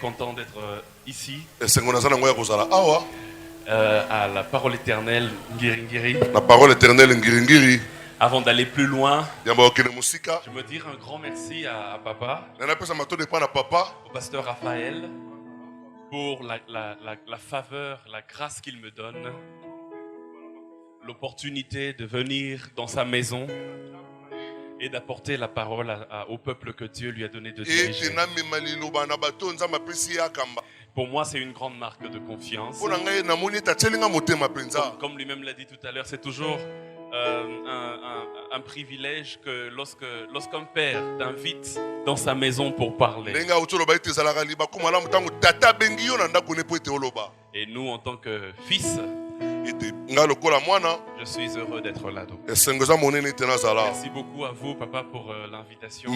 content d'être ici. À la parole éternelle Ngiringiri. La parole éternelle Ngiringiri. Avant d'aller plus loin, je veux dire un grand merci à papa, au pasteur Raphaël, pour la faveur, la grâce qu'il me donne, l'opportunité de venir dans sa maison et d'apporter la parole au peuple que Dieu lui a donné de diriger. Pour moi, c'est une grande marque de confiance. Comme lui-même l'a dit tout à l'heure, c'est toujours un privilège que lorsqu'un père t'invite dans sa maison pour parler. Et nous, en tant que fils, je suis heureux d'être là. Donc. Merci beaucoup à vous, papa, pour l'invitation.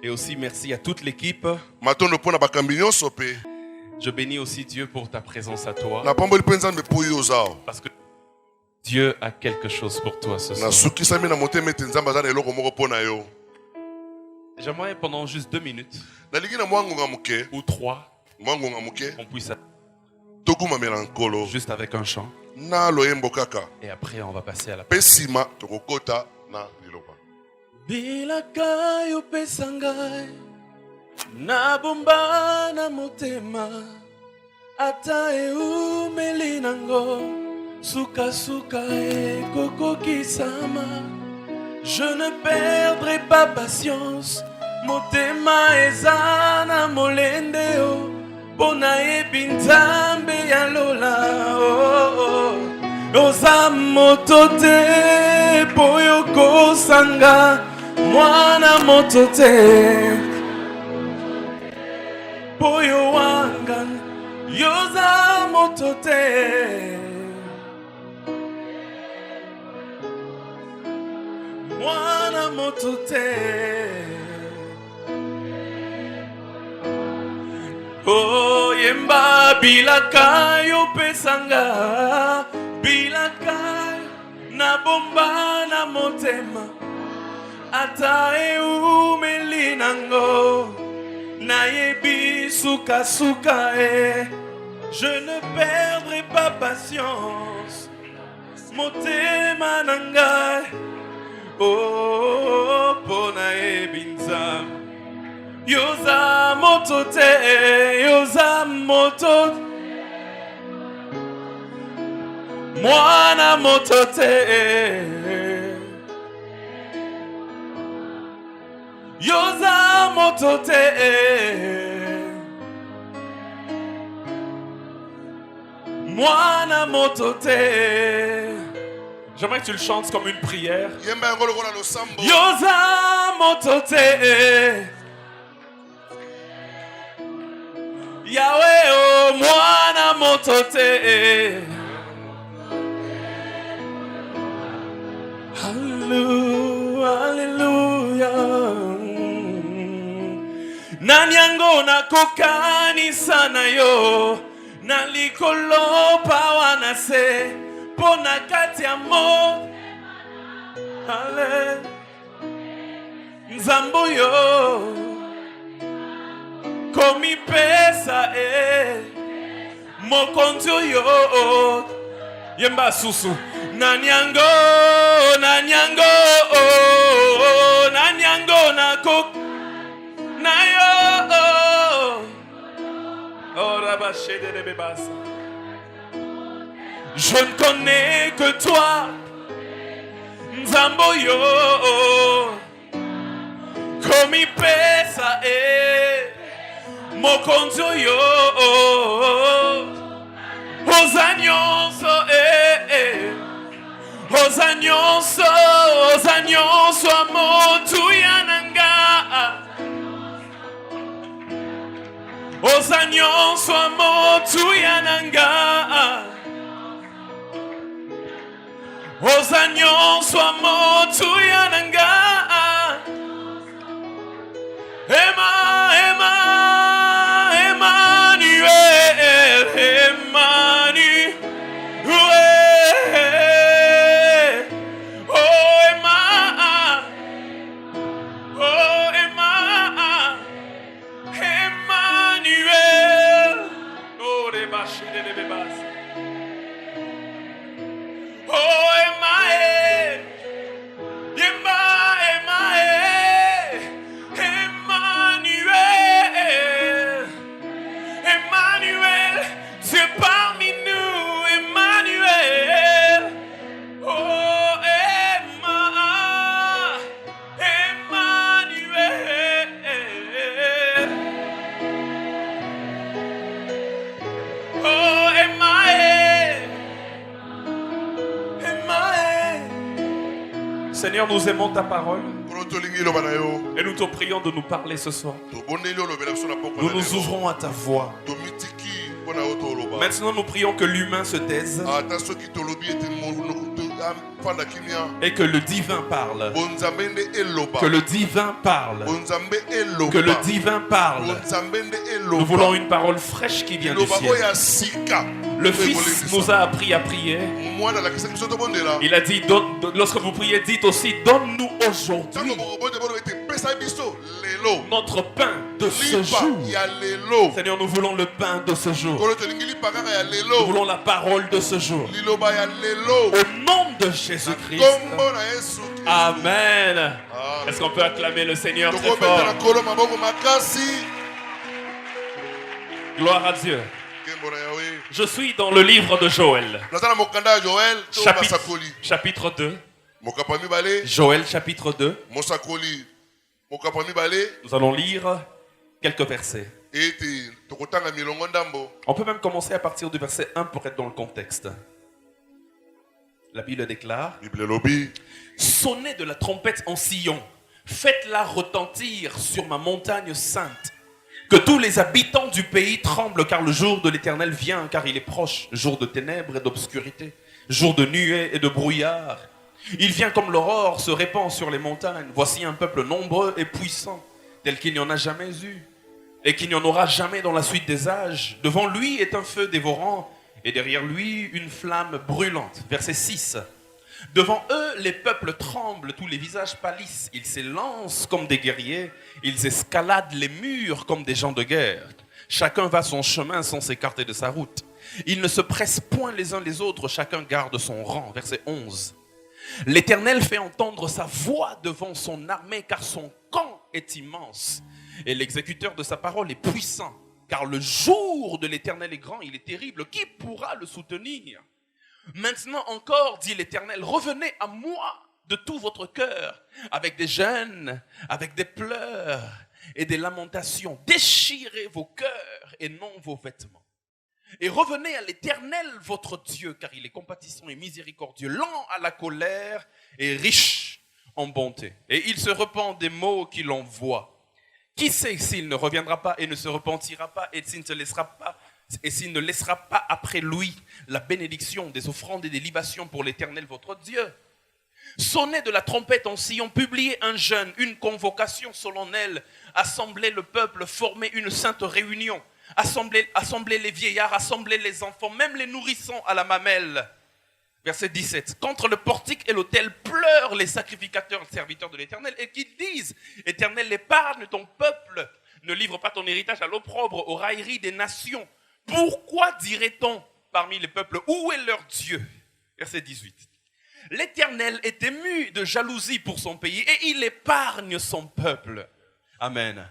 Et aussi merci à toute l'équipe. Je bénis aussi Dieu pour ta présence à toi. Parce que Dieu a quelque chose pour toi ce soir. J'aimerais pendant juste 2 minutes ou 3 qu'on puisse juste avec un chant. Et après on va passer à la parole. Bilaka yo pesangai na bomba na motema ata e melinango suka suka e koko kisama. Je ne perdrai pas patience motema ezana molendeo bona e binzambe ya lola oza motote poyoko sanga mwana motote poyo wanga yoza motote mwana motote oh yemba bilaka yo pesanga bilaka na bomba na motema ata melinango na yebi suka suka e. Je ne perdrai pas patience motema nanga oh pona ebinza yoza motote yoza motote mwana motote yoza motote mwana motote. J'aimerais que tu le chantes comme une prière. Yoza motote Yahweh oh mwana motote. Hallelujah. Nanyango na kokani sana yo na likolo pawana se pona kati ya mo ale nzambo yo komi pesa mokonzi yo yemba susu nanyango nanyango nanyango na kok na yo oh rabashede de bebasa. Je ne connais que toi nzambo yo komi pesa mokonzi yo ozanyonso ozanyonso amotu yananga ozanyonso amotu yananga ozanyonso amotu yananga Emmanuel Emmanuel oh Emma Oh, Emmanuel, Emmanuel, Dieu parmi nous, Emmanuel. Oh, Emmanuel. Oh, Emmanuel. Seigneur, nous aimons ta parole et nous te prions de nous parler ce soir. Nous nous ouvrons à ta voix. Maintenant, nous prions que l'humain se taise et que le divin parle. Que le divin parle. Que le divin parle. Nous voulons une parole fraîche qui vient du ciel. Le Fils nous a appris à prier. Il a dit, lorsque vous priez, dites aussi, donne-nous aujourd'hui notre pain de ce jour. Seigneur, nous voulons le pain de ce jour. Nous voulons la parole de ce jour. Au nom de Jésus-Christ. Amen. Est-ce qu'on peut acclamer le Seigneur très fort? Gloire à Dieu. Je suis dans le livre de Joël. Chapitre 2. Joël chapitre 2. Nous allons lire quelques versets. On peut même commencer à partir du verset 1 pour être dans le contexte. La Bible déclare: sonnez de la trompette en Sion, faites-la retentir sur ma montagne sainte. Que tous les habitants du pays tremblent, car le jour de l'Éternel vient, car il est proche, jour de ténèbres et d'obscurité, jour de nuée et de brouillard. Il vient comme l'aurore se répand sur les montagnes. Voici un peuple nombreux et puissant, tel qu'il n'y en a jamais eu, et qu'il n'y en aura jamais dans la suite des âges. Devant lui est un feu dévorant, et derrière lui une flamme brûlante. Verset 6. Devant eux, les peuples tremblent, tous les visages pâlissent. Ils s'élancent comme des guerriers, ils escaladent les murs comme des gens de guerre. Chacun va son chemin sans s'écarter de sa route. Ils ne se pressent point les uns les autres, chacun garde son rang. Verset 11. L'Éternel fait entendre sa voix devant son armée, car son camp est immense. Et l'exécuteur de sa parole est puissant, car le jour de l'Éternel est grand, il est terrible. Qui pourra le soutenir? Maintenant encore, dit l'Éternel, revenez à moi de tout votre cœur, avec des jeûnes, avec des pleurs et des lamentations. Déchirez vos cœurs et non vos vêtements. Et revenez à l'Éternel votre Dieu, car il est compatissant et miséricordieux, lent à la colère et riche en bonté. Et il se repent des maux qu'il envoie. Qui sait s'il ne reviendra pas et ne se repentira pas et s'il ne laissera pas après lui la bénédiction des offrandes et des libations pour l'Éternel votre Dieu. Sonnez de la trompette en Sion, publiez un jeûne, une convocation solennelle, assemblez le peuple, formez une sainte réunion, assemblez les vieillards, assemblez les enfants, même les nourrissons à la mamelle. Verset 17. Qu'entre le portique et l'autel pleurent les sacrificateurs, serviteurs de l'Éternel, et qu'ils disent: Éternel, épargne ton peuple, ne livre pas ton héritage à l'opprobre, aux railleries des nations. Pourquoi dirait-on parmi les peuples, où est leur Dieu? Verset 18. L'Éternel est ému de jalousie pour son pays et il épargne son peuple. Amen.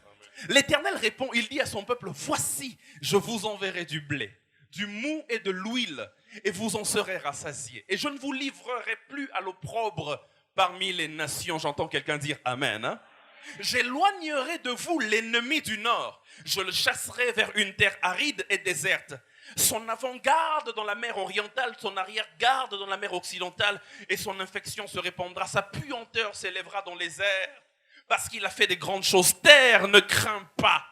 L'Éternel répond, il dit à son peuple: voici, je vous enverrai du blé, du mou et de l'huile, et vous en serez rassasiés. Et je ne vous livrerai plus à l'opprobre parmi les nations. J'entends quelqu'un dire Amen. Hein? J'éloignerai de vous l'ennemi du nord. Je le chasserai vers une terre aride et déserte. Son avant-garde dans la mer orientale, son arrière-garde dans la mer occidentale, et son infection se répandra. Sa puanteur s'élèvera dans les airs, parce qu'il a fait des grandes choses. Terre, ne crains pas.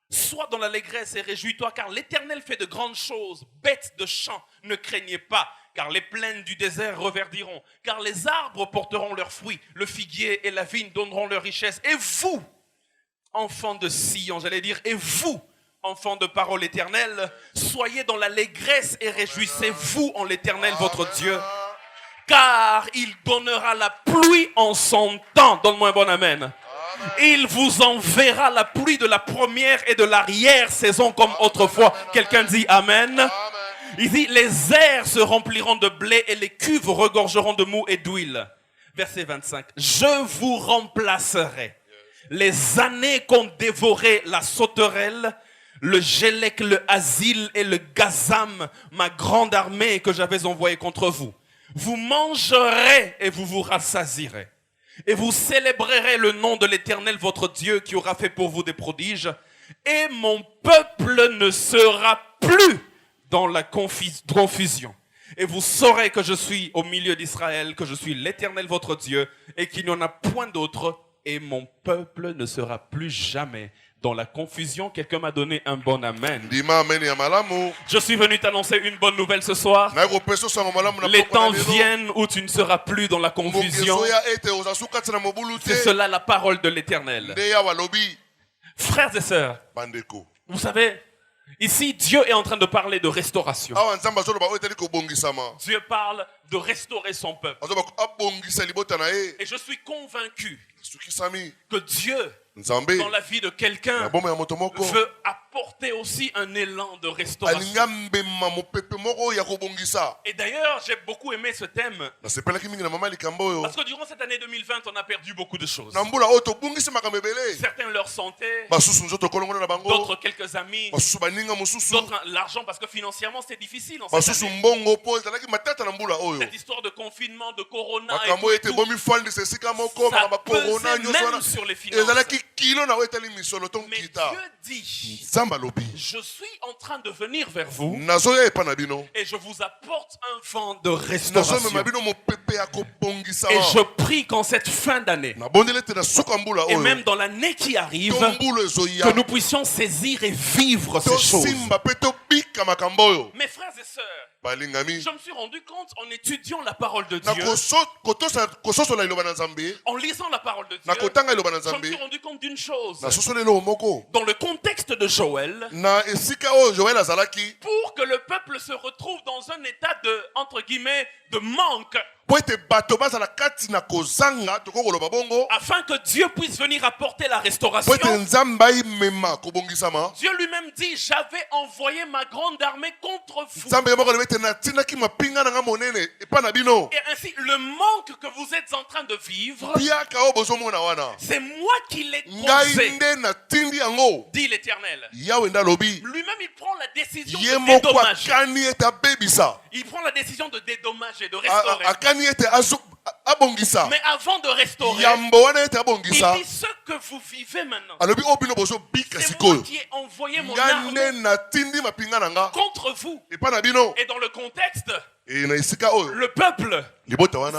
Sois dans l'allégresse et réjouis-toi, car l'Éternel fait de grandes choses. Bêtes de champ, ne craignez pas, car les plaines du désert reverdiront, car les arbres porteront leurs fruits, le figuier et la vigne donneront leur richesse. Et vous, enfants de Sion, j'allais dire, et vous, enfants de parole éternelle, soyez dans l'allégresse et réjouissez-vous en l'Éternel votre Dieu, car il donnera la pluie en son temps. Donne-moi un bon amen. Il vous enverra la pluie de la première et de l'arrière-saison comme autrefois. Quelqu'un dit Amen. Il dit, les airs se rempliront de blé et les cuves regorgeront de mou et d'huile. Verset 25. Je vous remplacerai. Les années qu'ont dévoré la sauterelle, le Gélec, le Asile et le Gazam, ma grande armée que j'avais envoyée contre vous. Vous mangerez et vous vous rassasierez. Et vous célébrerez le nom de l'Éternel, votre Dieu, qui aura fait pour vous des prodiges. Et mon peuple ne sera plus dans la confusion. Et vous saurez que je suis au milieu d'Israël, que je suis l'Éternel, votre Dieu, et qu'il n'y en a point d'autre. Et mon peuple ne sera plus jamais dans la confusion. Quelqu'un m'a donné un bon amen. Je suis venu t'annoncer une bonne nouvelle ce soir. Les temps viennent où tu ne seras plus dans la confusion. C'est cela la parole de l'Éternel. Frères et sœurs, vous savez, ici Dieu est en train de parler de restauration. Dieu parle de restaurer son peuple. Et je suis convaincu que Dieu, dans la vie de quelqu'un, veut apporter aussi un élan de restauration. Et d'ailleurs, j'ai beaucoup aimé ce thème. Parce que durant cette année 2020, on a perdu beaucoup de choses. Certains leur santé, d'autres quelques amis, d'autres l'argent, parce que financièrement c'est difficile en cette année. Cette histoire de confinement, de corona et tout, ça pesait même sur les finances. Mais Dieu dit, je suis en train de venir vers vous et je vous apporte un vent de restauration. Et je prie qu'en cette fin d'année et même dans l'année qui arrive, que nous puissions saisir et vivre ces choses. Mes frères et sœurs, je me suis rendu compte en étudiant la parole de Dieu, en lisant la parole de Dieu, je me suis rendu compte d'une chose. Dans le contexte de Joël, pour que le peuple se retrouve dans un état de, entre guillemets, de manque, afin que Dieu puisse venir apporter la restauration, Dieu lui-même dit, j'avais envoyé ma grande armée contre vous. Et ainsi, le manque que vous êtes en train de vivre, c'est moi qui l'ai causé, dit l'Éternel. Lui-même, il prend la décision de dédommager. Il prend la décision de dédommager, de restaurer. Mais avant de restaurer, il dit ce que vous vivez maintenant, c'est moi qui ai envoyé mon armée contre vous. Et dans le contexte, le peuple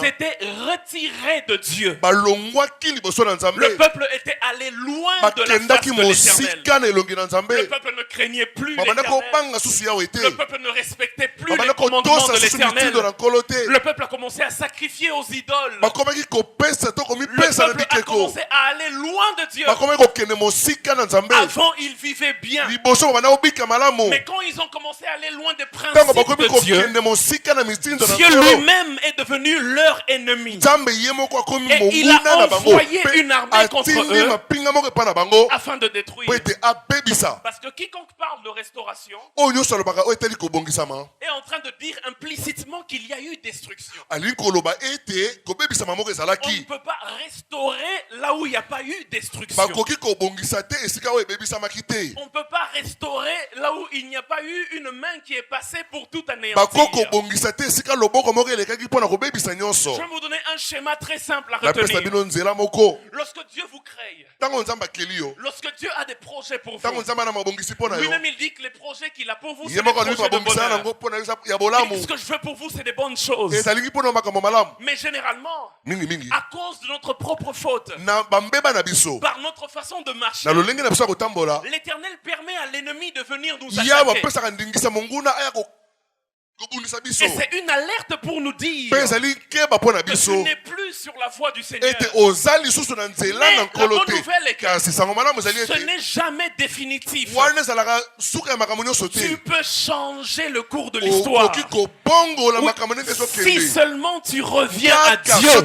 s'était retiré de Dieu. Le peuple était allé loin de la face de l'Éternel. Le peuple ne craignait plus l'Éternel. Le peuple ne respectait plus les commandements de l'Éternel. Le peuple a commencé à sacrifier aux idoles. Le peuple a commencé à aller loin de Dieu. Avant, ils vivaient bien. Mais quand ils ont commencé à aller loin des principes de Dieu, Dieu lui-même est devenu leur ennemi. Et il a envoyé une armée contre eux afin de détruire. Parce que quiconque parle de restauration est en train de dire implicitement qu'il y a eu destruction. On ne peut pas restaurer là où il n'y a pas eu destruction. On ne peut pas restaurer là où il n'y a pas eu une main qui est passée pour tout anéantir. Je vais vous donner un schéma très simple à retenir. Lorsque Dieu vous crée, lorsque Dieu a des projets pour vous, lui-même il dit que les projets qu'il a pour vous, c'est des projets de bonheur. Et ce que je veux pour vous, c'est des bonnes choses. Mais généralement, à cause de notre propre faute, par notre façon de marcher, l'Éternel permet à l'ennemi de venir nous attaquer. Et c'est une alerte pour nous dire que tu n'es plus sur la voie du Seigneur. Mais la bonne nouvelle est que ce n'est jamais définitif. Tu peux changer le cours de l'histoire. Si seulement tu reviens à Dieu,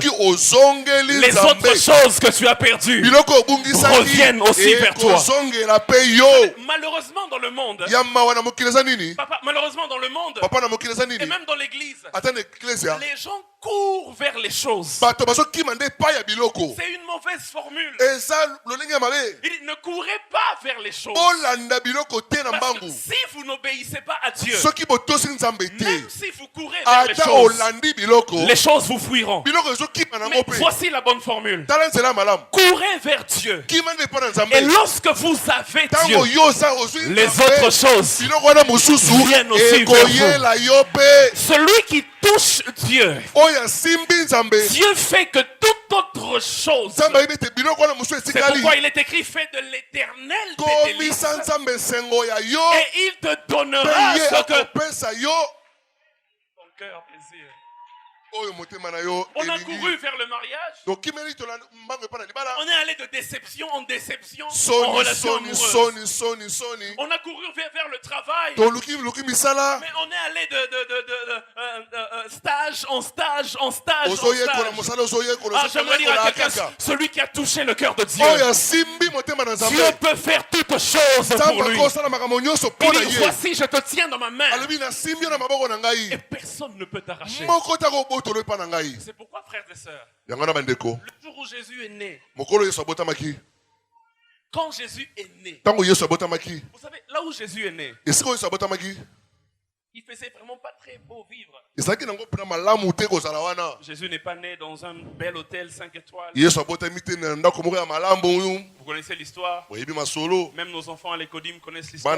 les autres choses que tu as perdues reviennent aussi vers toi. Malheureusement dans le monde, papa, malheureusement dans le monde, et même dans l'église, les gens courent vers les choses. C'est une mauvaise formule. Il dit, ne courez pas vers les choses. Parce que si vous n'obéissez pas à Dieu, même si vous courez vers les choses vous fuiront. Mais voici la bonne formule. Courez vers Dieu. Et lorsque vous avez Dieu, les autres choses viennent aussi vers vous. Celui qui touche Dieu, Dieu fait que toute autre chose. C'est pourquoi il est écrit, fais de l'Éternel tes délices, et il te donnera ce que ton cœur désire. On a couru vers le mariage. On est allé de déception en déception en relation amoureuse. On a couru vers le travail. Mais on est allé de stage en stage en stage. J'aimerais dire à quelqu'un, celui qui a touché le cœur de Dieu, Dieu peut faire toutes choses pour lui. Il dit, voici, je te tiens dans ma main. Et personne ne peut t'arracher. C'est pourquoi, frères et sœurs, le jour où Jésus est né, quand Jésus est né, vous savez, là où Jésus est né, il faisait vraiment pas très beau vivre. Jésus n'est pas né dans un bel hôtel 5 étoiles. Vous connaissez l'histoire. Même nos enfants à l'écodim connaissent l'histoire.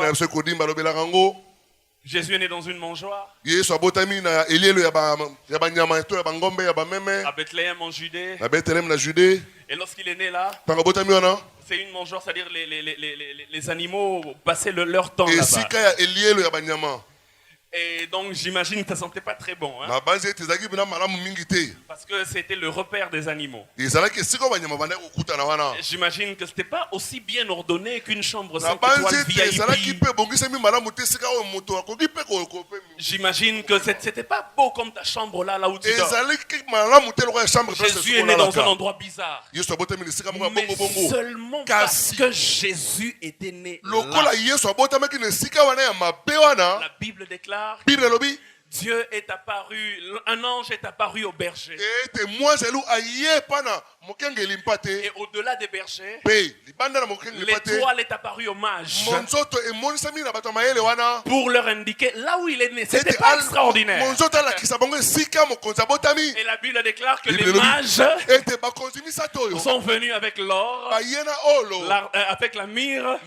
Jésus est né dans une mangeoire. À Bethléem en Judée. Et lorsqu'il est né là, c'est une mangeoire, c'est-à-dire les animaux passaient leur temps là-bas. Et donc j'imagine que ça sentait pas très bon, hein? Parce que c'était le repère des animaux. J'imagine que c'était pas aussi bien ordonné qu'une chambre 5 étoiles VIP. J'imagine que c'était pas beau comme ta chambre là où tu dors. Jésus est né dans un endroit bizarre. Mais seulement parce que Jésus était né là. La Bible déclare, Dieu est apparu, un ange est apparu au berger. Et au-delà des bergers, l'étoile est apparue aux mages pour leur indiquer là où il est né. C'était pas extraordinaire. Et la Bible déclare que les mages sont venus avec l'or, avec la myrrhe,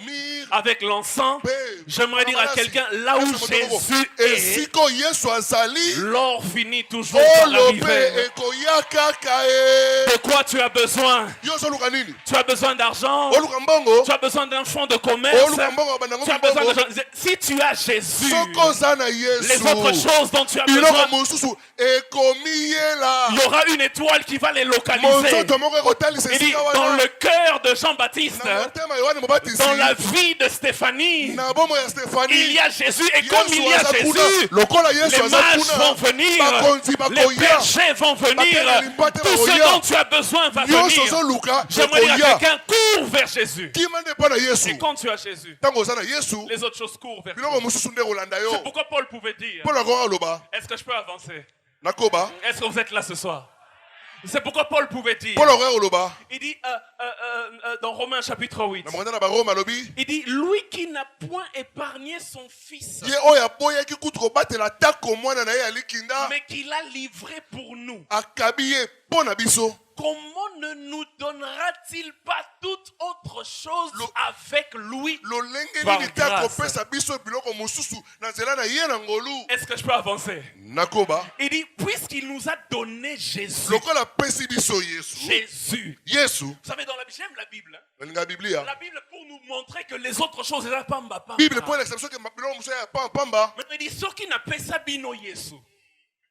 avec l'encens. J'aimerais dire à quelqu'un, là où Jésus est, l'or finit toujours par arriver. De quoi tu as besoin? Tu as besoin d'argent. Tu as besoin d'un fonds de commerce. Tu as besoin de... Si tu as Jésus, les autres choses dont tu as besoin, il y aura une étoile qui va les localiser. Il dit, dans le cœur de Jean-Baptiste, dans la vie de Stéphanie, il y a Jésus. Et comme il y a Jésus, les mages vont venir, les bergers vont venir, tout ce dont tu as besoin va venir. J'aimerais dire à quelqu'un, cours vers Jésus. Et quand tu as Jésus, les autres choses courent vers toi. C'est pourquoi Paul pouvait dire, est-ce que je peux avancer? Est-ce que vous êtes là ce soir? C'est pourquoi Paul pouvait dire, il dit dans Romains chapitre 8, il dit, lui qui n'a point épargné son fils, mais qui l'a livré pour nous, comment ne nous donnera-t-il pas toute autre chose avec lui par grâce? Est-ce que je peux avancer? Il dit, puisqu'il nous a donné Jésus. Jésus. Vous savez, dans la Bible, j'aime la Bible. La Bible pour nous montrer que les autres choses, c'est pas pamba. Maintenant, il dit, ceux qui n'appellent ça bino Yesu.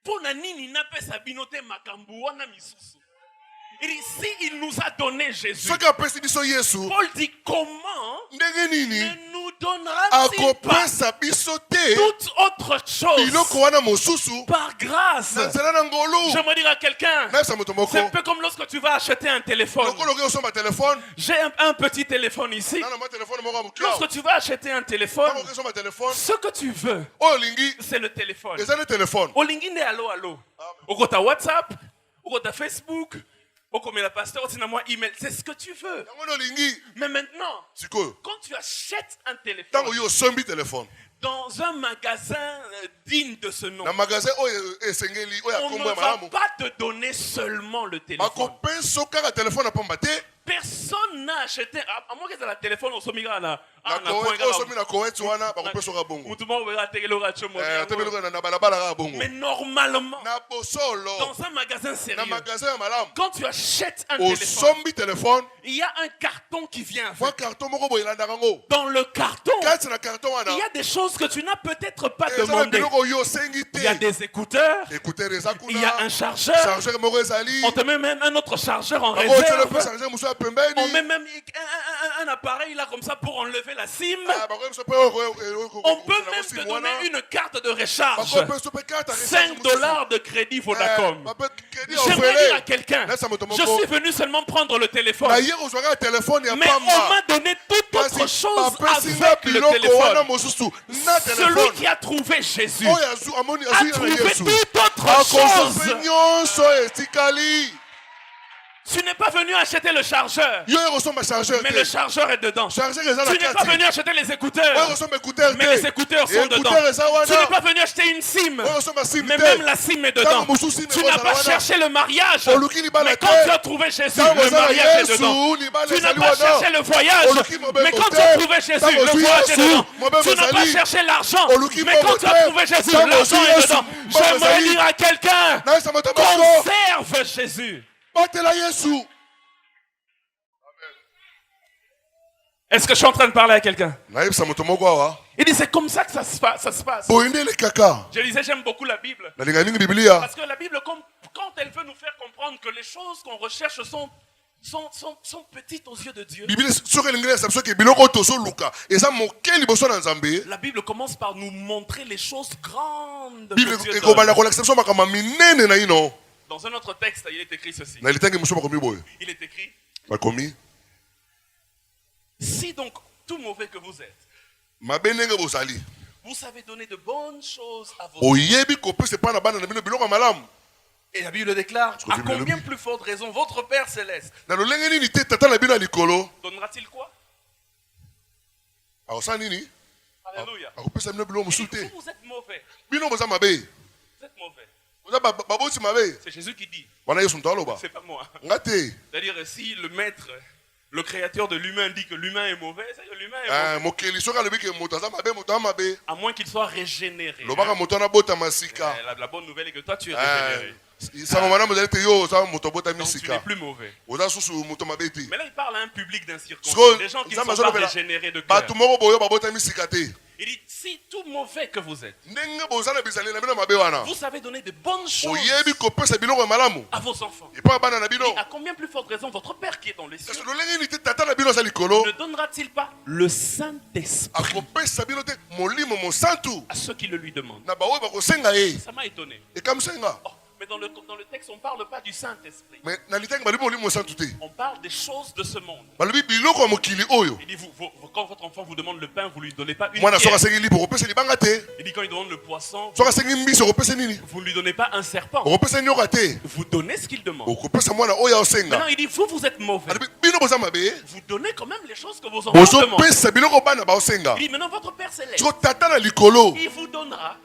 Pour nani n'a pas sa binote makambu wana misusu. Il dit, si il nous a donné Jésus, Paul dit, comment ne nous donnera-t-il pas toute autre chose par grâce? J'aimerais dire à quelqu'un, c'est un peu comme lorsque tu vas acheter un téléphone. J'ai un petit téléphone ici. Lorsque tu vas acheter un téléphone, ce que tu veux, c'est le téléphone. Olingi ne allo. Au ta WhatsApp, au ta Facebook, comme la pasteur, email, c'est ce que tu veux. Mais maintenant, quand tu achètes un téléphone dans un magasin digne de ce nom, on ne va pas te donner seulement le téléphone. Personne n'a acheté, à moins que c'est le téléphone au Somiga là. Mais normalement, dans un magasin sérieux, quand tu achètes un téléphone, il y a un carton qui vient avec. Dans le carton, il y a des choses que tu n'as peut-être pas demandé. Il y a des écouteurs, il y a un chargeur, on te met même un autre chargeur en réserve. On met même un appareil là comme ça pour enlever la SIM. On peut même te donner une carte de recharge. $5 de crédit Vodacom. J'aimerais dire à quelqu'un, je suis venu seulement prendre le téléphone. Mais on m'a donné toute autre chose avec le téléphone. Celui qui a trouvé Jésus a trouvé toute autre chose. Tu n'es pas venu acheter le chargeur, mais le chargeur est dedans. Tu n'es pas venu acheter les écouteurs, mais les écouteurs sont dedans. Tu n'es pas venu acheter une SIM, mais même la SIM est dedans. Tu n'as pas cherché le mariage, mais quand tu as trouvé Jésus, le mariage est dedans. Tu n'as pas cherché le voyage, mais quand tu as trouvé Jésus, le voyage est dedans. Tu n'as pas cherché l'argent, mais quand tu as trouvé Jésus, l'argent est dedans. J'aimerais dire à quelqu'un, conserve Jésus. Est-ce que je suis en train de parler à quelqu'un? Il dit c'est comme ça que ça se passe. Je disais j'aime beaucoup la Bible. Parce que la Bible, quand elle veut nous faire comprendre que les choses qu'on recherche sont petites aux yeux de Dieu. La Bible commence par nous montrer les choses grandes que Dieu donne. Dans un autre texte, il est écrit ceci. Il est écrit, si donc tout mauvais que vous êtes, vous savez donner de bonnes choses à vos enfants. Et la Bible déclare, à combien plus forte raison votre Père Céleste donnera-t-il quoi? Alléluia. Vous êtes mauvais. Vous êtes mauvais. C'est Jésus qui dit. C'est pas moi. C'est-à-dire si le maître, le créateur de l'humain dit que l'humain est mauvais, c'est que l'humain est mauvais. À moins qu'il soit régénéré. La bonne nouvelle est que toi tu es régénéré. Donc tu n'es plus mauvais. Mais là il parle à un public d'incirconcis, des gens qui ne sont pas régénérés de cœur. Il dit, si tout mauvais que vous êtes, vous savez donner de bonnes choses à vos enfants. Et à combien plus forte raison votre Père qui est dans les cieux ne donnera-t-il pas le Saint-Esprit à ceux qui le lui demandent? Ça m'a étonné. Mais dans le texte, on ne parle pas du Saint-Esprit. On parle des choses de ce monde. Il dit, quand votre enfant vous demande le pain, vous ne lui donnez pas une pierre. Il dit, quand il demande le poisson, vous ne lui donnez pas un serpent. Vous donnez ce qu'il demande. Maintenant, il dit, vous êtes mauvais. Vous donnez quand même les choses que vos enfants demandent. Il dit, maintenant, votre Père Céleste, il vous donnera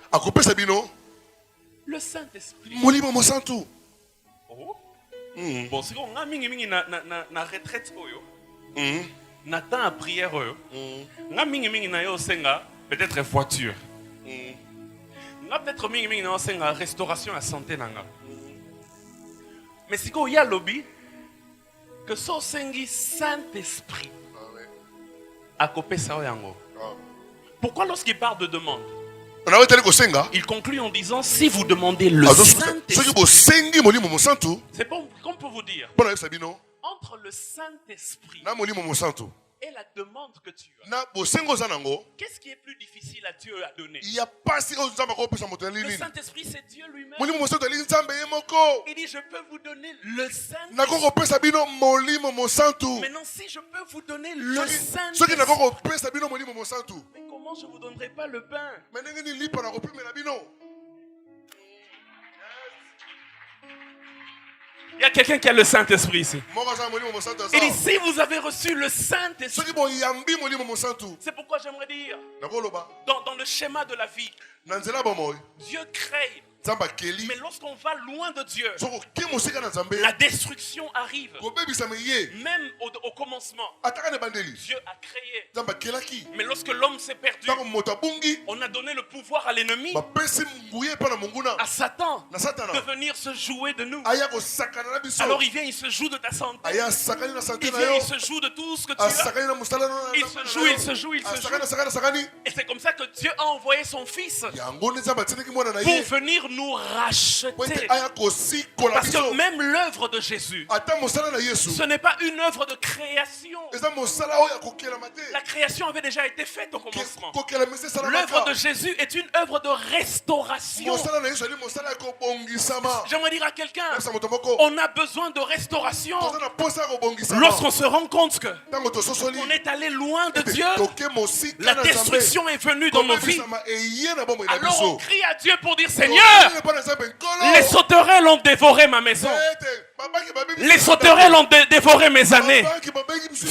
le Saint-Esprit. Oh. Bon, si on a na retraite oyo. N'attend à prière oyo. Nga mingi na yo senga peut-être voiture. Nga peut-être mingi na yo senga restauration à santé nanga. Mais si il y a lobby que so sengi Saint-Esprit a copé ça yango. Pourquoi lorsqu'il parle de demande, il conclut en disant si vous demandez le Saint-Esprit. C'est comme pour vous dire. Entre le Saint-Esprit et la demande que tu as, qu'est-ce qui est plus difficile à Dieu à donner? Le Saint-Esprit, c'est Dieu lui-même. Il dit je peux vous donner le Saint-Esprit. Maintenant, si je peux vous donner le Saint-Esprit, mais comment je ne vous donnerai pas le pain? Il y a quelqu'un qui a le Saint-Esprit ici. Il dit si vous avez reçu le Saint-Esprit, c'est pourquoi j'aimerais dire dans le schéma de la vie, Dieu crée. Mais lorsqu'on va loin de Dieu, la destruction arrive. Même au commencement, Dieu a créé. Mais lorsque l'homme s'est perdu, on a donné le pouvoir à l'ennemi, à Satan, de venir se jouer de nous. Alors il vient, il se joue de ta santé. Il vient, il se joue de tout ce que tu as. Il se joue. Et c'est comme ça que Dieu a envoyé son Fils pour venir nous racheter. Parce que même l'œuvre de Jésus, ce n'est pas une œuvre de création. La création avait déjà été faite au commencement. L'œuvre de Jésus est une œuvre de restauration. J'aimerais dire à quelqu'un, on a besoin de restauration. Lorsqu'on se rend compte que on est allé loin de Dieu, la destruction est venue dans nos vies. Alors on crie à Dieu pour dire Seigneur, les sauterelles ont dévoré ma maison. Les sauterelles ont dévoré mes années.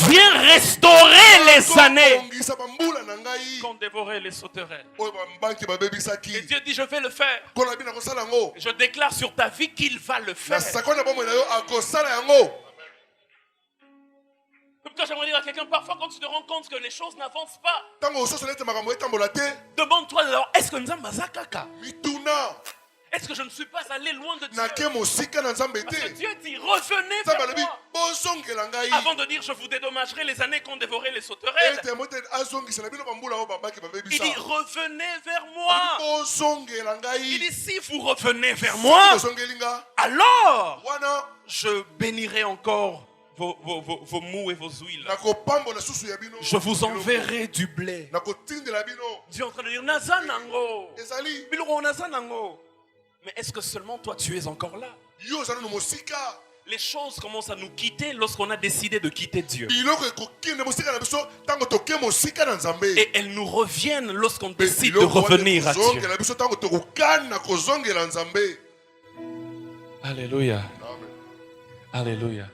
Viens restaurer les années qu'ont dévoré les sauterelles. Et Dieu dit je vais le faire. Je déclare sur ta vie qu'il va le faire. Comme ça, j'aimerais dire à quelqu'un, parfois quand tu te rends compte que les choses n'avancent pas, demande-toi alors, est-ce que nous sommes Mazakaka? Est-ce que je ne suis pas allé loin de Dieu? Parce que Dieu dit, revenez vers moi. Avant de dire, je vous dédommagerai les années qu'ont dévoré les sauterelles. Il dit, revenez vers moi. Il dit, si vous revenez vers moi, alors je bénirai encore vos mous et vos huiles. Je vous enverrai du blé. Dieu est en train de dire, Nazanango. Mais est-ce que seulement toi tu es encore là? Les choses commencent à nous quitter lorsqu'on a décidé de quitter Dieu. Et elles nous reviennent lorsqu'on décide de revenir à Dieu. Alléluia. Alléluia.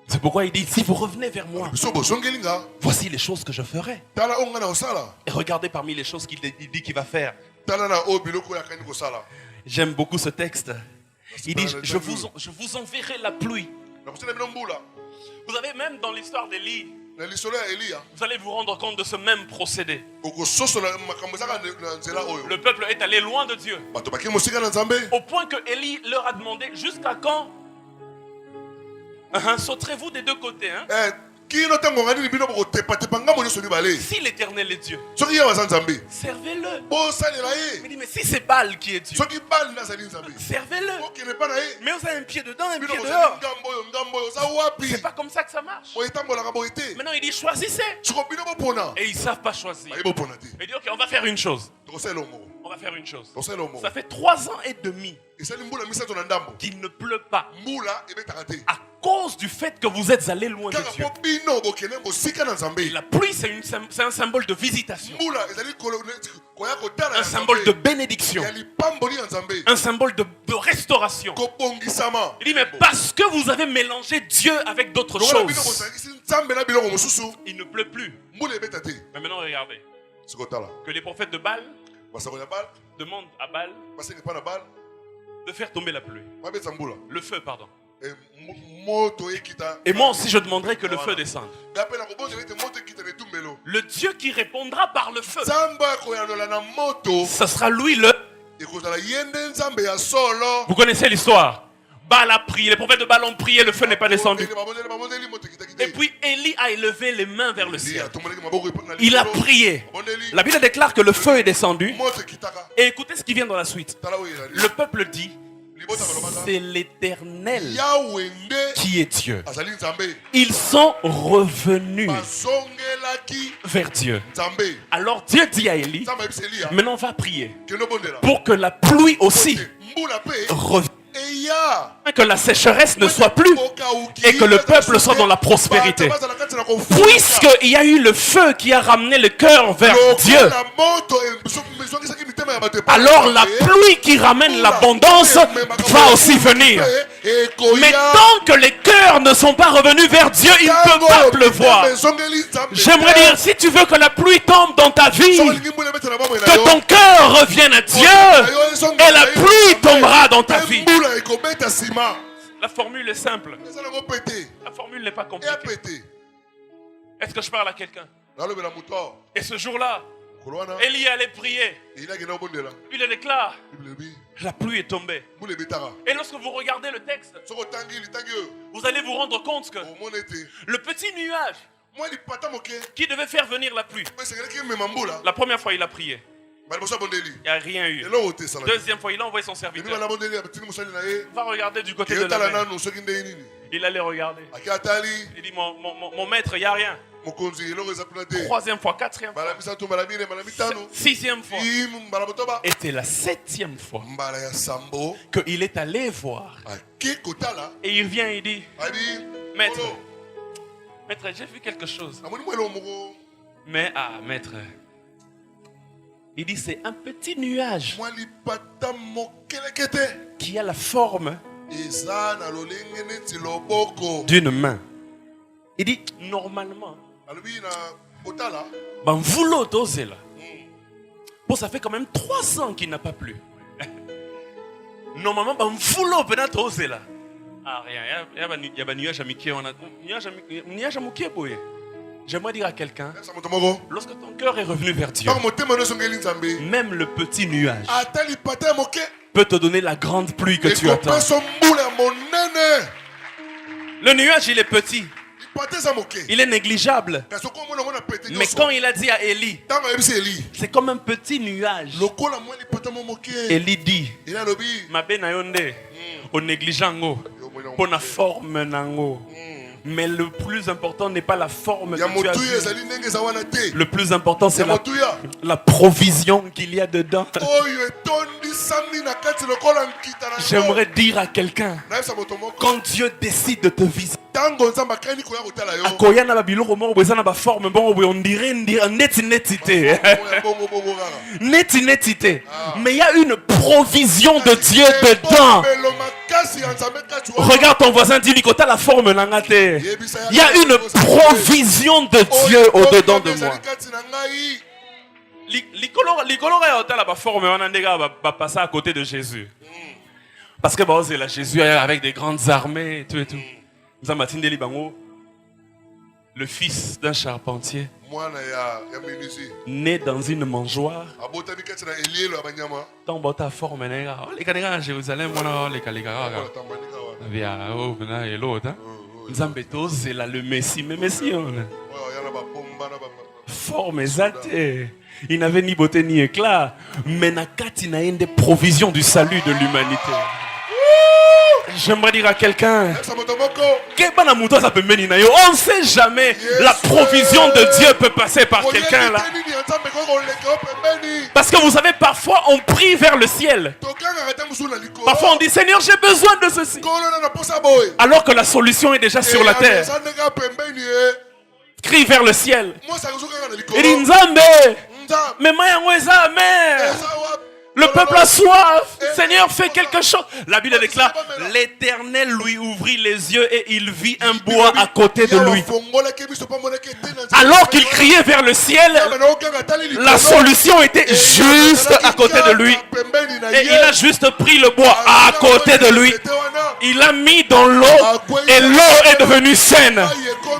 C'est pourquoi il dit, si vous revenez vers moi, voici les choses que je ferai. Et regardez parmi les choses qu'il dit qu'il va faire. J'aime beaucoup ce texte. Il dit, je vous enverrai la pluie. Vous avez même dans l'histoire d'Élie, vous allez vous rendre compte de ce même procédé. Le peuple est allé loin de Dieu. Au point que Élie leur a demandé, jusqu'à quand sauterez-vous des deux côtés? Si l'Éternel est Dieu, servez-le. Mais si c'est Baal qui est Dieu, servez-le. Mais vous avez un pied dedans, un pied dehors. C'est pas comme ça que ça marche. Maintenant il dit choisissez. Et ils ne savent pas choisir. Il dit ok, on va faire une chose. On va faire une chose. Ça fait 3 ans et demi qu'il ne pleut pas. À cause du fait que vous êtes allés loin de Dieu. Et la pluie, c'est un symbole de visitation. Un symbole de bénédiction. Un symbole de restauration. Il dit, mais parce que vous avez mélangé Dieu avec d'autres choses, il ne pleut plus. Mais maintenant, regardez. Que les prophètes de Baal demandent à Baal de faire tomber la pluie. Le feu, pardon. Et moi aussi je demanderai que le feu descende. Le Dieu qui répondra par le feu, ce sera lui le... Vous connaissez l'histoire. Baal a prié, les prophètes de Baal ont prié, le feu n'est pas descendu. Et puis Élie a élevé les mains vers le ciel. Il a prié. La Bible déclare que le feu est descendu. Et écoutez ce qui vient dans la suite. Le peuple dit: c'est l'Éternel qui est Dieu. Ils sont revenus vers Dieu. Alors Dieu dit à Élie: maintenant va prier pour que la pluie aussi revienne, que la sécheresse ne soit plus et que le peuple soit dans la prospérité. Puisqu'il y a eu le feu qui a ramené le cœur vers Dieu, alors la pluie qui ramène l'abondance va aussi venir. Mais tant que les cœurs ne sont pas revenus vers Dieu, il ne peut pas pleuvoir. J'aimerais dire, si tu veux que la pluie tombe dans ta vie, que ton cœur revienne à Dieu et la pluie tombera dans ta vie. La formule est simple. La formule n'est pas compliquée. Est-ce que je parle à quelqu'un? Et ce jour-là, Élie allait prier. Il le déclare. La pluie est tombée. Et lorsque vous regardez le texte, vous allez vous rendre compte que le petit nuage qui devait faire venir la pluie, la première fois il a prié, il n'y a rien eu. Deuxième fois, il a envoyé son serviteur. Va regarder du côté de la mer. Il allait regarder. Il dit, mon maître, il n'y a rien. Troisième fois, quatrième fois, sixième fois. Et c'est la septième fois qu'il est allé voir. Et il vient et dit: maître, j'ai vu quelque chose. Mais maître, il dit, c'est un petit nuage qui a la forme d'une main. Il dit, normalement, bon, ça fait quand même 3 ans qu'il n'a pas plu. Normalement, rien. Il y a un nuage à Mickey. J'aimerais dire à quelqu'un, lorsque ton cœur est revenu vers Dieu, même le petit nuage peut te donner la grande pluie que tu attends. Le nuage, il est petit. Il est négligeable. Mais quand il a dit à Élie, c'est comme un petit nuage. Élie dit, ma benayonde, au négligeango, pour la forme nango. Mais le plus important n'est pas la forme que tu as vue. Le plus important, c'est la provision qu'il y a dedans. J'aimerais dire à quelqu'un, quand Dieu décide de te visiter, mais il y a une provision de Dieu dedans. Regarde ton voisin, dis-lui que tu as la forme. Il y a une provision de Dieu au-dedans de moi. Passer à côté de Jésus. Parce que c'est là, Jésus avec des grandes armées et tout et tout. Le fils d'un charpentier, né dans une mangeoire, tombe ta forme. Jérusalem, le Messie, mais Messie, forme exacte. Il n'avait ni beauté ni éclat, mais Nakati n'a une des provisions du salut de l'humanité. J'aimerais dire à quelqu'un, on ne sait jamais, la provision de Dieu peut passer par quelqu'un là. Parce que vous savez, parfois on prie vers le ciel. Parfois on dit, Seigneur, j'ai besoin de ceci. Alors que la solution est déjà sur la terre. Crie vers le ciel. Il dit, Nzambe, mais le peuple a soif. Seigneur, fais quelque chose. La Bible déclare, l'Éternel lui ouvrit les yeux et il vit un bois à côté de lui. Alors qu'il criait vers le ciel, la solution était juste à côté de lui. Et il a juste pris le bois à côté de lui. Il a mis dans l'eau et l'eau est devenue saine.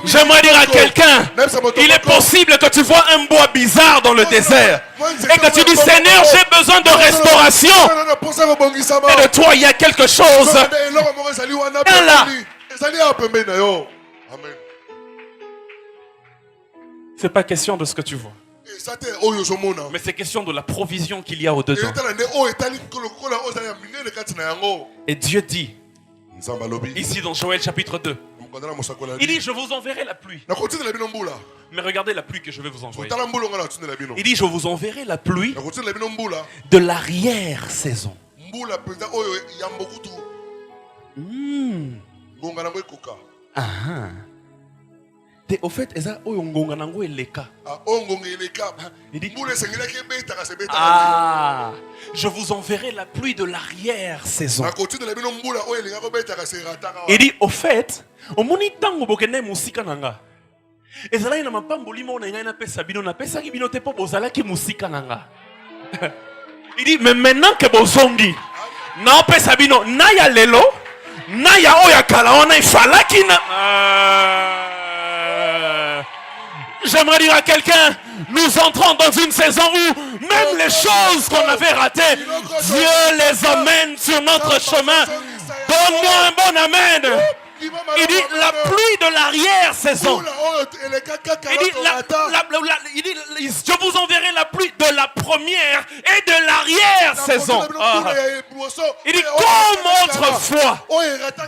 J'aimerais dire à quelqu'un, il est possible que tu vois un bois bizarre dans le désert et que tu dis, Seigneur, j'ai besoin de restauration. Et de toi, il y a quelque chose. Là. C'est pas question de ce que tu vois, mais c'est question de la provision qu'il y a au-dedans. Et Dieu dit, ici dans Joël chapitre 2, il dit, je vous enverrai la pluie. Mais regardez la pluie que je vais vous envoyer. Il dit, je vous enverrai la pluie de l'arrière-saison. Au fait, il dit, je vous enverrai la pluie de l'arrière-saison. Il dit, au fait, au monitango bokene musika nanga. Ezala na mapamboli mo na ngai na pesa bino na pesa ki bino te po bozala ki musika nanga. Il dit, mais maintenant que bozongi, na pesa bino na ya lelo, na ya oya kala ona ifalaki na. J'aimerais dire à quelqu'un, nous entrons dans une saison où même les choses qu'on avait ratées, Dieu les amène sur notre chemin. Donne-moi un bon amen. Il dit la pluie de l'arrière-saison. Il dit, je vous enverrai la pluie de la première et de l'arrière-saison. Il dit, comme autrefois,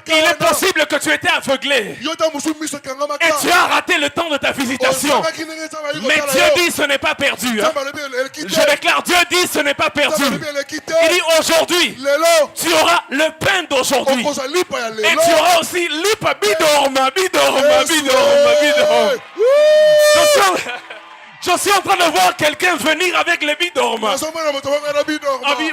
il est possible que tu étais aveuglé et tu as raté le temps de ta visitation. Mais Dieu dit, ce n'est pas perdu. Je déclare, Dieu dit, ce n'est pas perdu. Il dit, aujourd'hui, tu auras le pain d'aujourd'hui. Et tu auras aussi lipa bidorma. Je suis en train de voir quelqu'un venir avec les bidorma.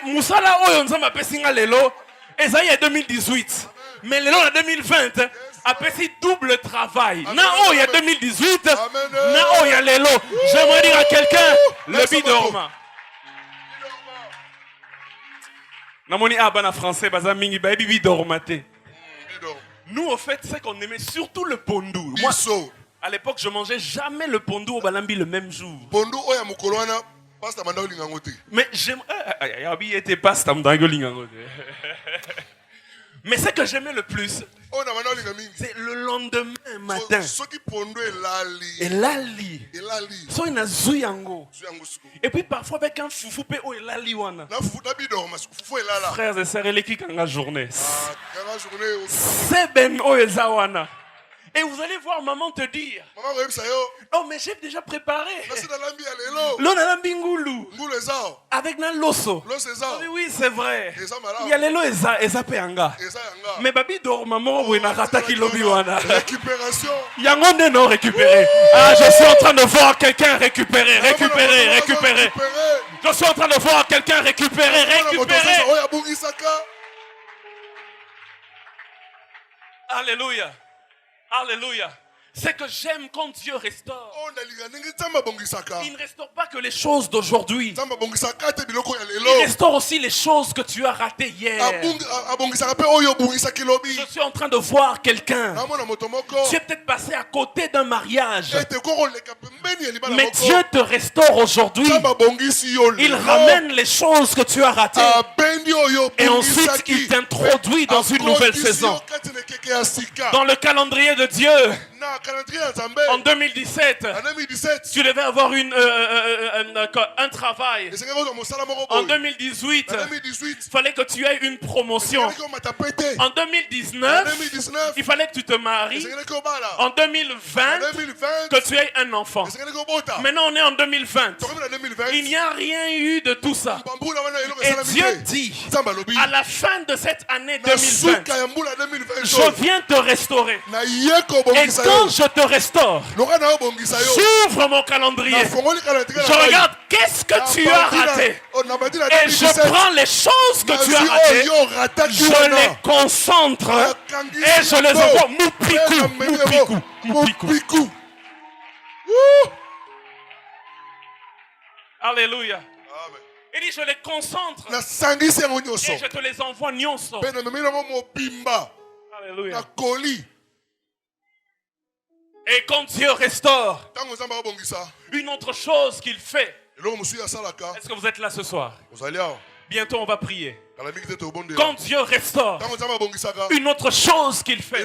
Moussala oyo nzamba pesinga lelo. Esaïe est 2018. Mais lelo en 2020 a pesé double travail. Na o ya 2018. Na o ya lelo. J'aimerais dire à quelqu'un le bidorma. Namoni abana français baza mingi ba bidormate. Nous, au fait, c'est qu'on aimait surtout le pondou. Moi, à l'époque, je mangeais jamais le pondou au Balambi le même jour. Mais j'aime. Mais ce que j'aimais le plus, c'est le lendemain matin. Et lali. Et puis parfois avec un foufou pe o lali wana. Frères et sœurs, l'équipe kanga journée. C'est ben o ezawana. Et vous allez voir maman te dire, oh mais j'ai déjà préparé avec un loso. Oui c'est vrai. Il y a les lo eza peanga. Mais babi dor maman ou na rata ki lobi wana. Récupération. Yangonde non récupéré. Ah je suis en train de voir quelqu'un récupérer. Je suis en train de voir quelqu'un récupérer. Alléluia. Alléluia. C'est que j'aime quand Dieu restaure. Il ne restaure pas que les choses d'aujourd'hui. Il restaure aussi les choses que tu as ratées hier. Je suis en train de voir quelqu'un. Tu es peut-être passé à côté d'un mariage. Mais Dieu te restaure aujourd'hui. Il ramène les choses que tu as ratées. Et ensuite, il t'introduit dans une nouvelle saison. Dans le calendrier de Dieu. En 2017, tu devais avoir un travail. En 2018, il fallait que tu aies une promotion. En 2019, il fallait que tu te maries. En 2020, que tu aies un enfant. Maintenant, on est en 2020. Il n'y a rien eu de tout ça. Et Dieu dit, à la fin de cette année 2020, je viens te restaurer. Et quand je te restaure, j'ouvre mon calendrier. Je regarde qu'est-ce que tu as raté. Et je prends les choses que tu as ratées. Je les concentre. Et je les envoie. Moupikou. Alléluia. Il dit je les concentre. Et je te les envoie nyonso. Alléluia. Et quand Dieu restaure, une autre chose qu'il fait. Est-ce que vous êtes là ce soir? Bientôt on va prier. Quand Dieu restaure, une autre chose qu'il fait.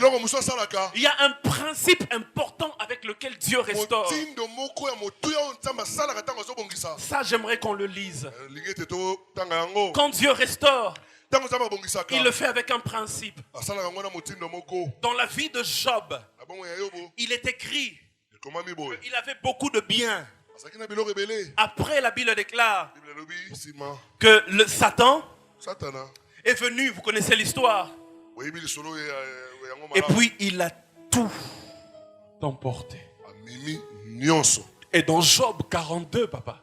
Il y a un principe important avec lequel Dieu restaure. Ça, j'aimerais qu'on le lise. Quand Dieu restaure, il le fait avec un principe. Dans la vie de Job, il est écrit qu'il avait beaucoup de biens. Après, la Bible déclare que le Satan est venu, vous connaissez l'histoire, et puis il a tout emporté. Et dans Job 42, papa,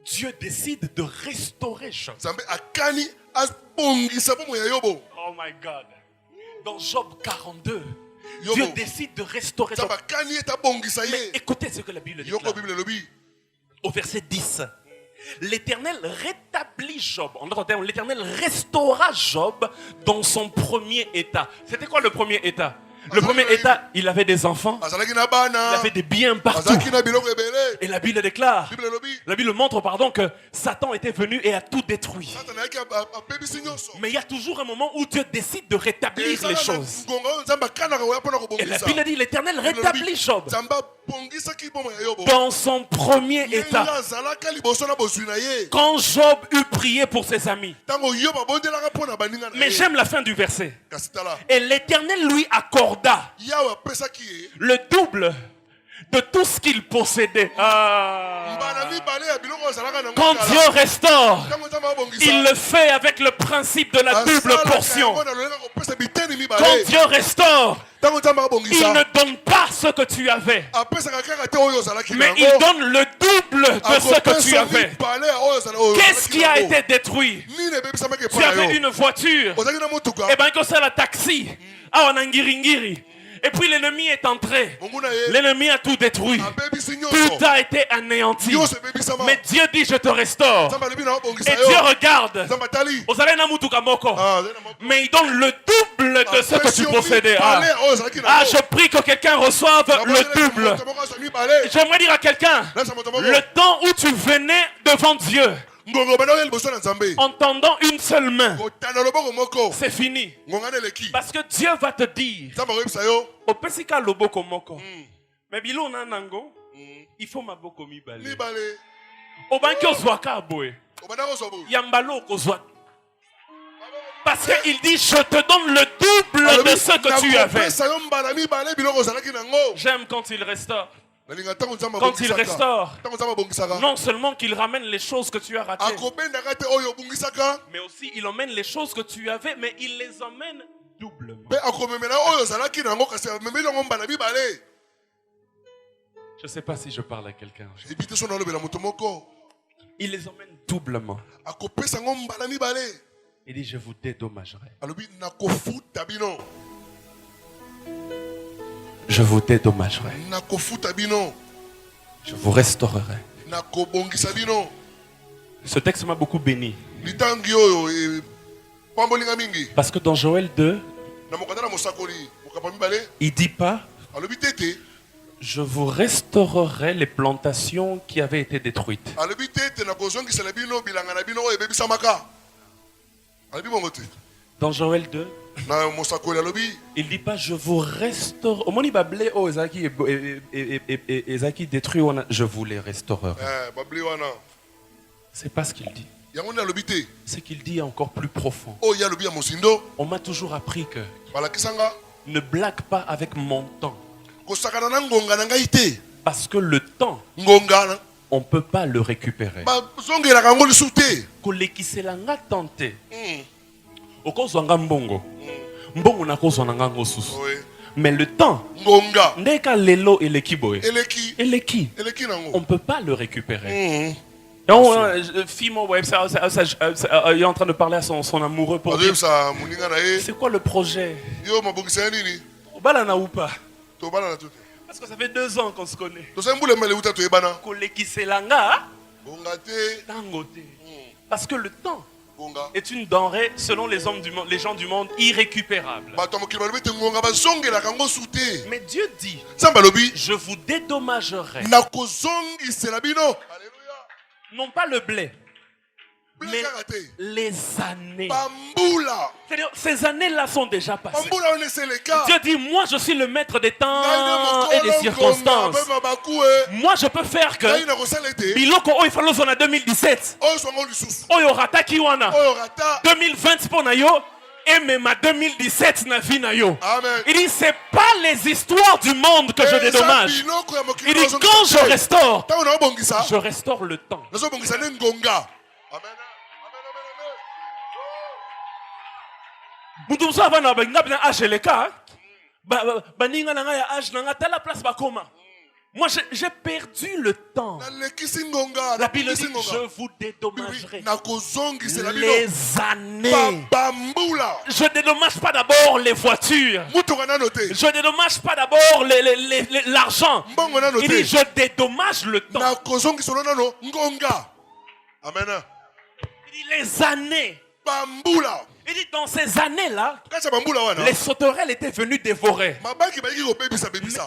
Dieu décide de restaurer Job. Oh my God. Dans Job 42, Dieu décide de restaurer Job. Mais écoutez ce que la Bible dit au verset 10. L'Éternel rétablit Job. En d'autres termes, l'Éternel restaura Job dans son premier état. C'était quoi le premier état? Le premier état, il avait des enfants, il avait des biens partout. Et la Bible déclare, la Bible montre que Satan était venu et a tout détruit. Mais il y a toujours un moment où Dieu décide de rétablir les choses. Et la Bible dit, l'Éternel rétablit Job dans son premier état. Quand Job eut prié pour ses amis. Mais j'aime la fin du verset. Et l'Éternel lui accorda le double de tout ce qu'il possédait. Quand Dieu restaure, il le fait avec le principe de la double portion. Quand Dieu restaure, il ne donne pas ce que tu avais, mais il donne le double de ce que tu avais. Qu'est-ce qui a été détruit? Tu avais une voiture, et bien que c'est la taxi, en Angiringiri. Et puis l'ennemi est entré. L'ennemi a tout détruit. Tout a été anéanti. Mais Dieu dit, je te restaure. Et Dieu regarde. Mais il donne le double de ce que tu possédais. Je prie que quelqu'un reçoive le double. J'aimerais dire à quelqu'un, le temps où tu venais devant Dieu en tendant une seule main, c'est fini. Parce que Dieu va te dire, mais bilo nanango, il faut ma boko mi balé. Obanki ozwaka boy. Yambalo kozwa. Parce qu'il dit, je te donne le double de ce que tu avais. J'aime quand il restaure. Quand il restaure, non seulement qu'il ramène les choses que tu as ratées, mais aussi il emmène les choses que tu avais, mais il les emmène doublement. Je ne sais pas si je parle à quelqu'un. Il les emmène doublement. Il dit, je vous dédommagerai. Je vous dédommagerai. Je vous restaurerai. Ce texte m'a beaucoup béni. Parce que dans Joël 2, il ne dit pas, je vous restaurerai les plantations qui avaient été détruites. Dans Joël 2, il ne dit pas je vous restaure. Au moment où Ezaki détruit, je vous les restaurerai. C'est pas ce qu'il dit. C'est qu'il dit encore plus profond. On m'a toujours appris que ne blague pas avec mon temps. Parce que le temps, on ne peut pas le récupérer. Mais le temps, on ne peut pas le récupérer. Fimo est en train de parler à son amoureux pour dire, c'est quoi le projet? Parce que ça fait 2 ans qu'on se connaît. Parce que le temps, est une denrée, selon les gens du monde, irrécupérable. Mais Dieu dit, je vous dédommagerai. Non pas le blé, mais les années. C'est-à-dire, ces années-là sont déjà passées. Dieu dit, moi je suis le maître des temps et des circonstances. Moi je peux faire que biloko o ifalo zona 2017 oyo rata kiwana 2020 pour na yo et même à 2017 na vie na yo. Il dit, c'est pas les histoires du monde que je dédommage. Il dit, quand je restaure le temps. Mutumso avana ba na âge le cas. Ba ninga na ya âge na ta la place ba koma. Moi j'ai perdu le temps. La Bible dit, je vous dédommagerai les années. Je ne dédommage pas d'abord les voitures. Je ne dédommage pas d'abord l'argent. Il dit, je dédommage le temps. Amen. Il dit les années. Il dit, dans ces années-là, les sauterelles étaient venues dévorer. Mais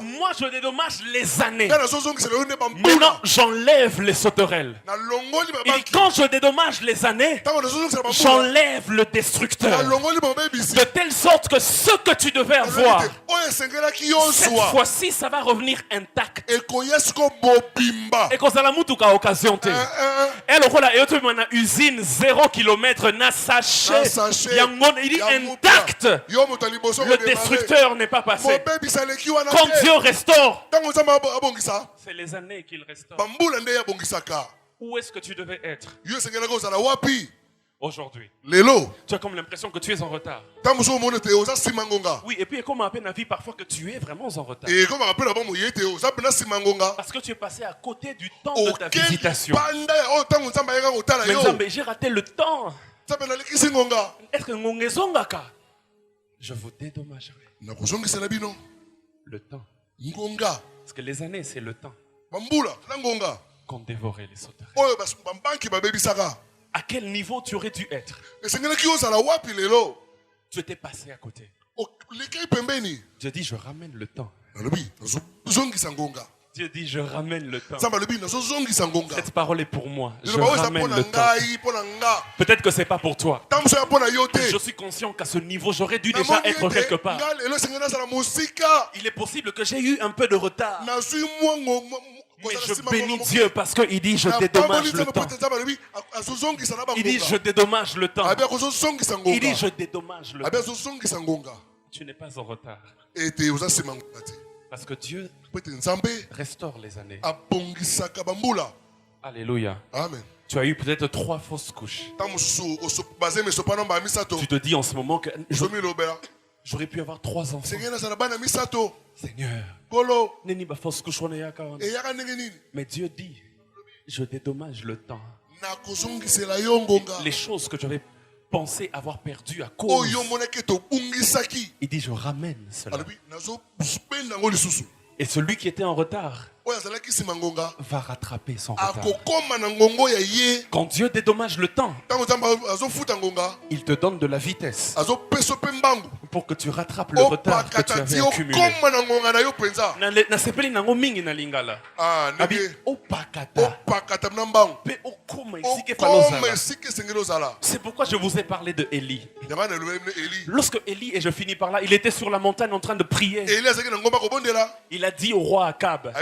moi, je dédommage les années. Maintenant, j'enlève les sauterelles. Il dit, quand je dédommage les années, j'enlève le destructeur. De telle sorte que ce que tu devais avoir, cette fois-ci, ça va revenir intact. Et quand ça la mutuka occasion, elle a une usine 0 km, na sachet. Il est intact. Le destructeur n'est pas passé. Quand Dieu restaure, c'est les années qu'il restaure. Où est-ce que tu devais être aujourd'hui? Tu as comme l'impression que tu es en retard. Oui, et puis comme à peine la vie parfois que tu es vraiment en retard. Parce que tu es passé à côté du temps de ta visitation. Mais j'ai raté le temps. Est-ce que ngongezongaka? Je vous dédommagerai le temps. Parce que les années, c'est le temps qu'on dévorait les sauterelles. À quel niveau tu aurais dû être? Tu étais passé à côté. Dieu dit, je ramène le temps. Dieu dit, je ramène le temps. Cette parole est pour moi. Je ramène le temps. Peut-être que c'est pas pour toi. Je suis conscient qu'à ce niveau, j'aurais dû déjà être quelque part. Il est possible que j'ai eu un peu de retard. Mais je bénis Dieu parce qu'il dit, je dédommage le temps. Il dit, je dédommage le temps. Il dit, je dédommage le temps. Tu n'es pas en retard. Parce que Dieu restaure les années. Alléluia. Amen. Tu as eu peut-être 3 fausses couches. Tu te dis en ce moment que j'aurais pu avoir 3 enfants. Seigneur, mais Dieu dit, je dédommage le temps. Les choses que j'avais pensé avoir perdues à cause, il dit, je ramène cela. Et celui qui était en retard va rattraper son retard. Quand Dieu dédommage le temps, il te donne de la vitesse pour que tu rattrapes le retard que tu avais accumulé. C'est pourquoi je vous ai parlé de Élie. Lorsque Élie, et je finis par là, il était sur la montagne en train de prier. Il a dit au roi Akab,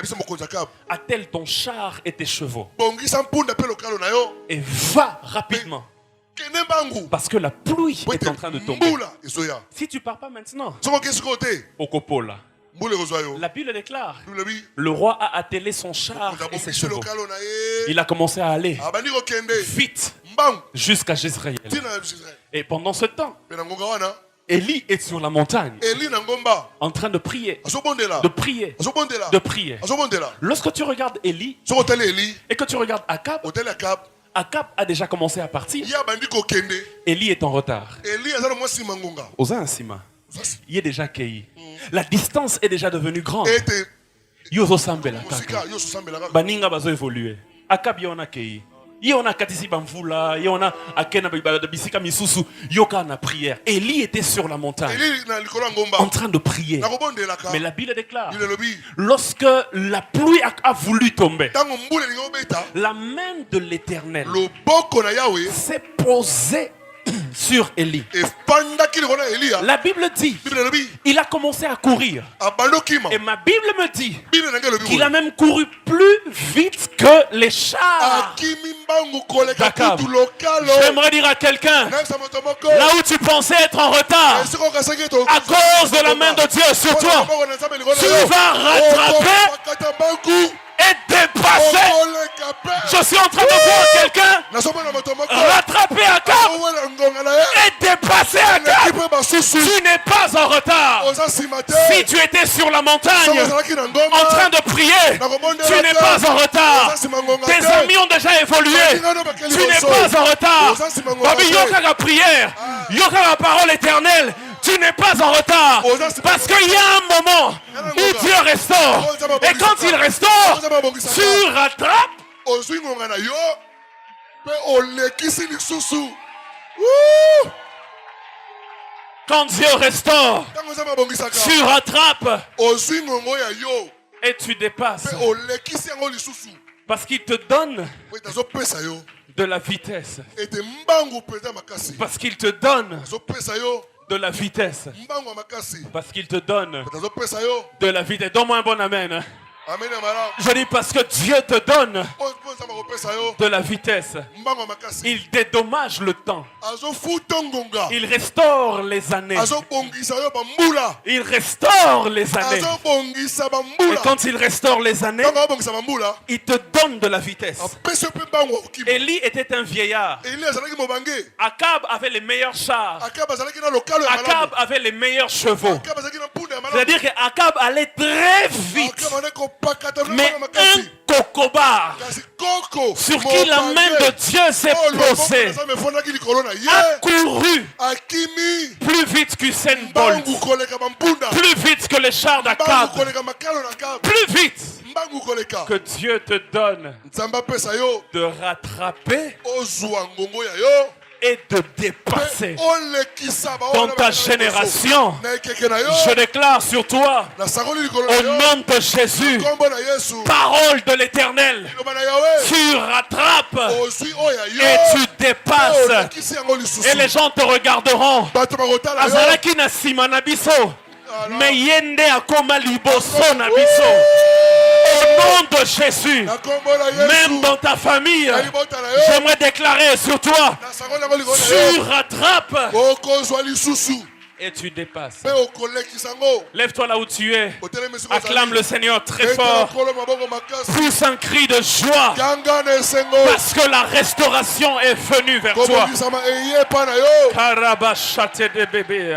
attelle ton char et tes chevaux et va rapidement parce que la pluie est en train de tomber. Si tu ne pars pas maintenant, Okopola, la Bible déclare, le roi a attelé son char et ses chevaux. Il a commencé à aller vite jusqu'à Jezreel. Et pendant ce temps, Élie est sur la montagne en train de prier, de prier, de prier. Lorsque tu regardes Élie et que tu regardes Akab, Akab a déjà commencé à partir. Élie est en retard. Il est déjà accueilli. La distance est déjà devenue grande. Yozo Sambela. Baninga bazo évoluer. Akab yon accueilli. Yona katisi bamvula, yona akena bisika misusu, yoka na prière. Élie était sur la montagne, en train de prier. Mais la Bible déclare, lorsque la pluie a voulu tomber, la main de l'Éternel s'est posée sur Élie. La Bible dit, il a commencé à courir. Et ma Bible me dit qu'il a même couru plus vite que les chars d'Akab. J'aimerais dire à quelqu'un, là où tu pensais être en retard, à cause de la main de Dieu sur toi, tu vas rattraper et dépasser. Je suis en train de voir quelqu'un rattraper Akab et dépasser Akab. Tu n'es pas en retard. Si tu étais sur la montagne en train de prier, tu n'es pas en retard. Tes amis ont déjà évolué. Tu n'es pas en retard. Babi yoka la prière, yoka la parole éternelle. Tu n'es pas en retard. Parce qu'il y a un moment où Dieu restaure. Et quand il restaure, tu rattrapes. Quand Dieu restaure, tu rattrapes. Et tu dépasses. Parce qu'il te donne de la vitesse. Parce qu'il te donne de la vitesse. Parce qu'il te donne de la vitesse. Donne-moi un bon amen. Je dis parce que Dieu te donne de la vitesse. Il dédommage le temps. Il restaure les années. Il restaure les années. Et quand il restaure les années, il te donne de la vitesse. Élie était un vieillard. Akab avait les meilleurs chars. Akab avait les meilleurs chevaux. C'est-à-dire qu'Akab allait très vite. Mais un cocobar sur qui la main de Dieu s'est posée a couru plus vite qu'Usain Bolt, plus vite que les chars d'Akab, plus vite que Dieu te donne de rattraper et de dépasser dans ta génération. Je déclare sur toi, au nom de Jésus, parole de l'Éternel, tu rattrapes et tu dépasses. Et les gens te regarderont. Azalaki na sima na biso, mais yende akoma liboso na biso. Au nom de Jésus, même dans ta famille, j'aimerais déclarer sur toi, tu rattrapes et tu dépasses. Lève-toi là où tu es. Acclame le Seigneur très fort. Pousse un cri de joie parce que la restauration est venue vers toi. Karabashate de bébé.